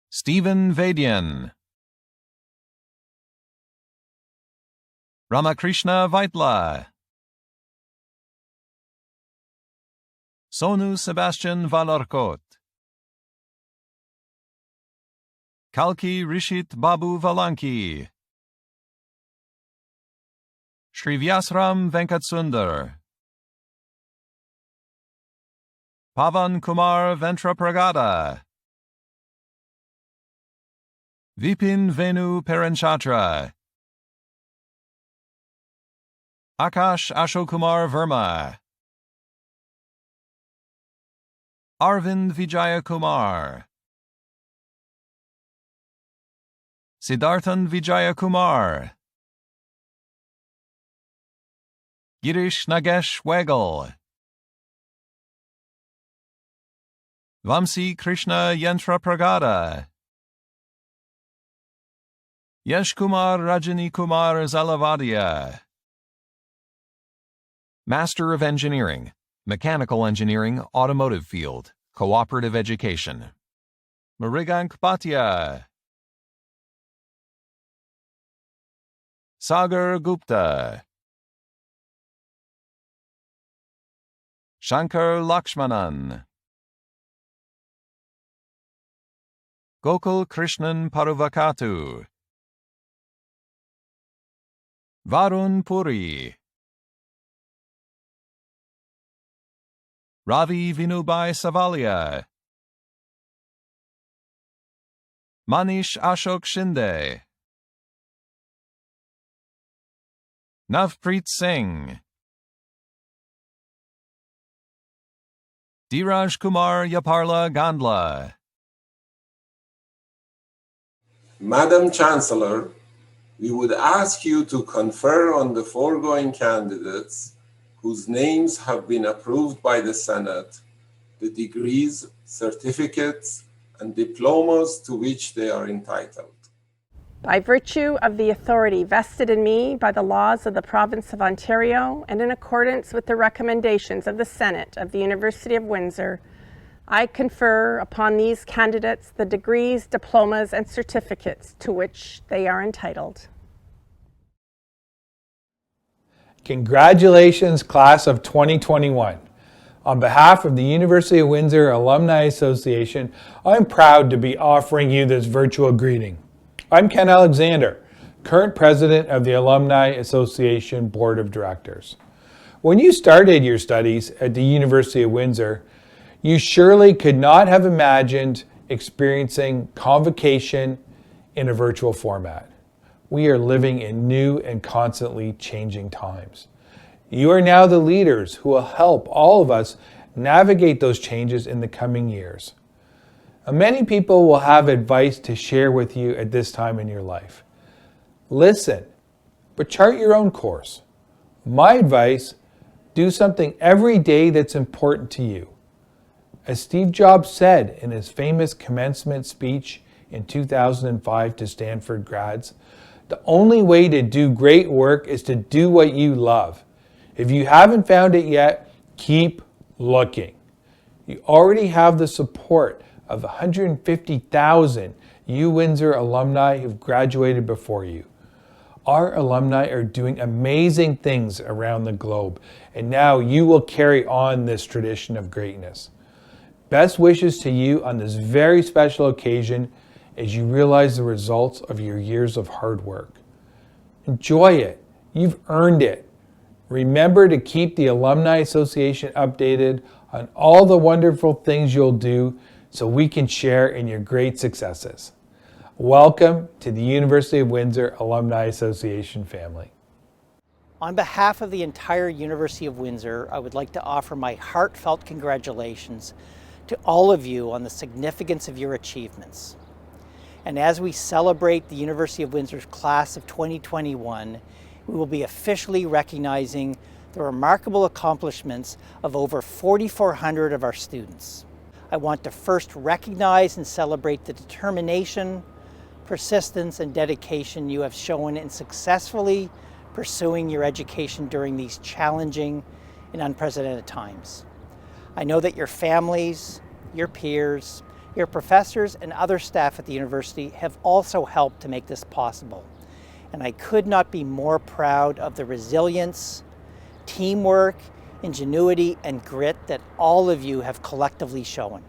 Stephen Vadian, Ramakrishna Vaitla, Sonu Sebastian Valarkot, Kalki Rishit Babu Valanki, Srivyasram Venkatsundar, Pavan Kumar Ventrapragada, Vipin Venu Perenchatra, Akash Ashokumar Verma, Arvind Vijayakumar, Siddharthan Vijayakumar, Girish Nagesh Wegal, Vamsi Krishna Yantra Pragada, Yash Kumar Rajani Kumar Zalavadia, Master of Engineering, Mechanical Engineering, Automotive Field, Cooperative Education, Marigank Bhatia, Sagar Gupta, Shankar Lakshmanan, Gokul Krishnan Paruvakatu, Varun Puri, Ravi Vinubai Savalia, Manish Ashok Shinde, Navpreet Singh, Dheeraj Kumar Yaparla Gandla, Madam Chancellor, we would ask you to confer on the foregoing candidates whose names have been approved by the Senate the degrees, certificates, and diplomas to which they are entitled. By virtue of the authority vested in me by the laws of the Province of Ontario and in accordance with the recommendations of the Senate of the University of Windsor, I confer upon these candidates the degrees, diplomas, and certificates to which they are entitled. Congratulations, class of 2021. On behalf of the University of Windsor Alumni Association, I'm proud to be offering you this virtual greeting. I'm Ken Alexander, current president of the Alumni Association Board of Directors. When you started your studies at the University of Windsor, you surely could not have imagined experiencing Convocation in a virtual format. We are living in new and constantly changing times. You are now the leaders who will help all of us navigate those changes in the coming years. Many people will have advice to share with you at this time in your life. Listen, but chart your own course. My advice, do something every day that's important to you. As Steve Jobs said in his famous commencement speech in 2005 to Stanford grads, the only way to do great work is to do what you love. If you haven't found it yet, keep looking. You already have the support of 150,000 UWindsor alumni who've graduated before you. Our alumni are doing amazing things around the globe, and now you will carry on this tradition of greatness. Best wishes to you on this very special occasion as you realize the results of your years of hard work. Enjoy it. You've earned it. Remember to keep the Alumni Association updated on all the wonderful things you'll do so we can share in your great successes. Welcome to the University of Windsor Alumni Association family. On behalf of the entire University of Windsor, I would like to offer my heartfelt congratulations to all of you on the significance of your achievements. And as we celebrate the University of Windsor's class of 2021, we will be officially recognizing the remarkable accomplishments of over 4,400 of our students. I want to first recognize and celebrate the determination, persistence, and dedication you have shown in successfully pursuing your education during these challenging and unprecedented times. I know that your families, your peers, your professors, and other staff at the university have also helped to make this possible. And I could not be more proud of the resilience, teamwork, ingenuity, and grit that all of you have collectively shown.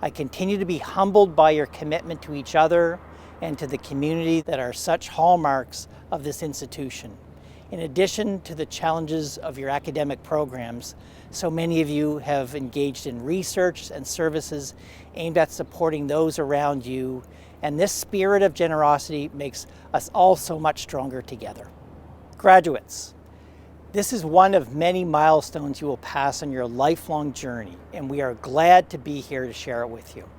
I continue to be humbled by your commitment to each other and to the community that are such hallmarks of this institution. In addition to the challenges of your academic programs, so many of you have engaged in research and services aimed at supporting those around you, and this spirit of generosity makes us all so much stronger together. Graduates, this is one of many milestones you will pass on your lifelong journey, and we are glad to be here to share it with you.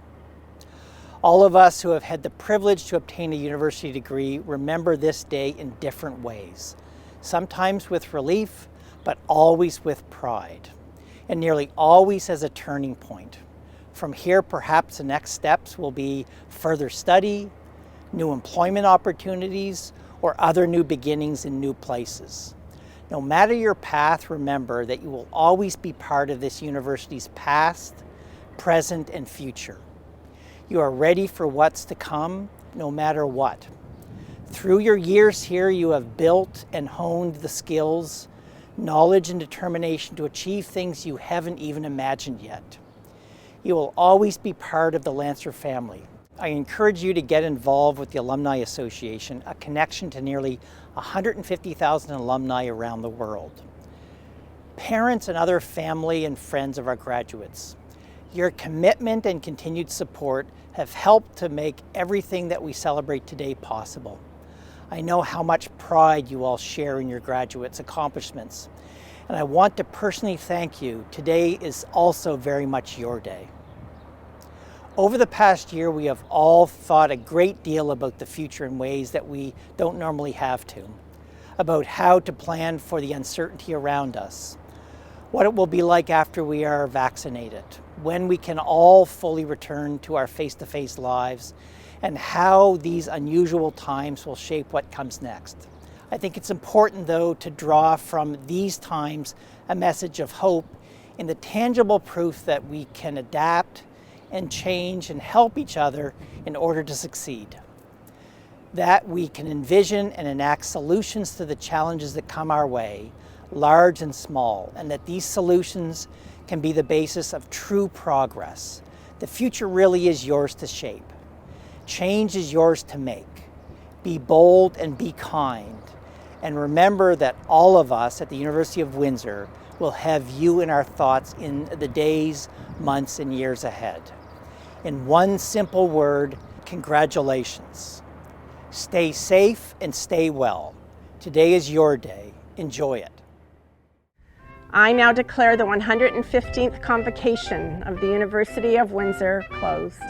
All of us who have had the privilege to obtain a university degree remember this day in different ways, sometimes with relief, but always with pride, and nearly always as a turning point. From here, perhaps the next steps will be further study, new employment opportunities, or other new beginnings in new places. No matter your path, remember that you will always be part of this university's past, present, and future. You are ready for what's to come, no matter what. Through your years here, you have built and honed the skills, knowledge, and determination to achieve things you haven't even imagined yet. You will always be part of the Lancer family. I encourage you to get involved with the Alumni Association, a connection to nearly 150,000 alumni around the world. Parents and other family and friends of our graduates, your commitment and continued support have helped to make everything that we celebrate today possible. I know how much pride you all share in your graduates' accomplishments, and I want to personally thank you. Today is also very much your day. Over the past year, we have all thought a great deal about the future in ways that we don't normally have to, about how to plan for the uncertainty around us, what it will be like after we are vaccinated, when we can all fully return to our face-to-face lives, and how these unusual times will shape what comes next. I think it's important, though, to draw from these times a message of hope in the tangible proof that we can adapt and change and help each other in order to succeed. That we can envision and enact solutions to the challenges that come our way, large and small, and that these solutions can be the basis of true progress. The future really is yours to shape. Change is yours to make. Be bold and be kind. And remember that all of us at the University of Windsor will have you in our thoughts in the days, months, and years ahead. In one simple word, congratulations. Stay safe and stay well. Today is your day. Enjoy it. I now declare the 115th Convocation of the University of Windsor closed.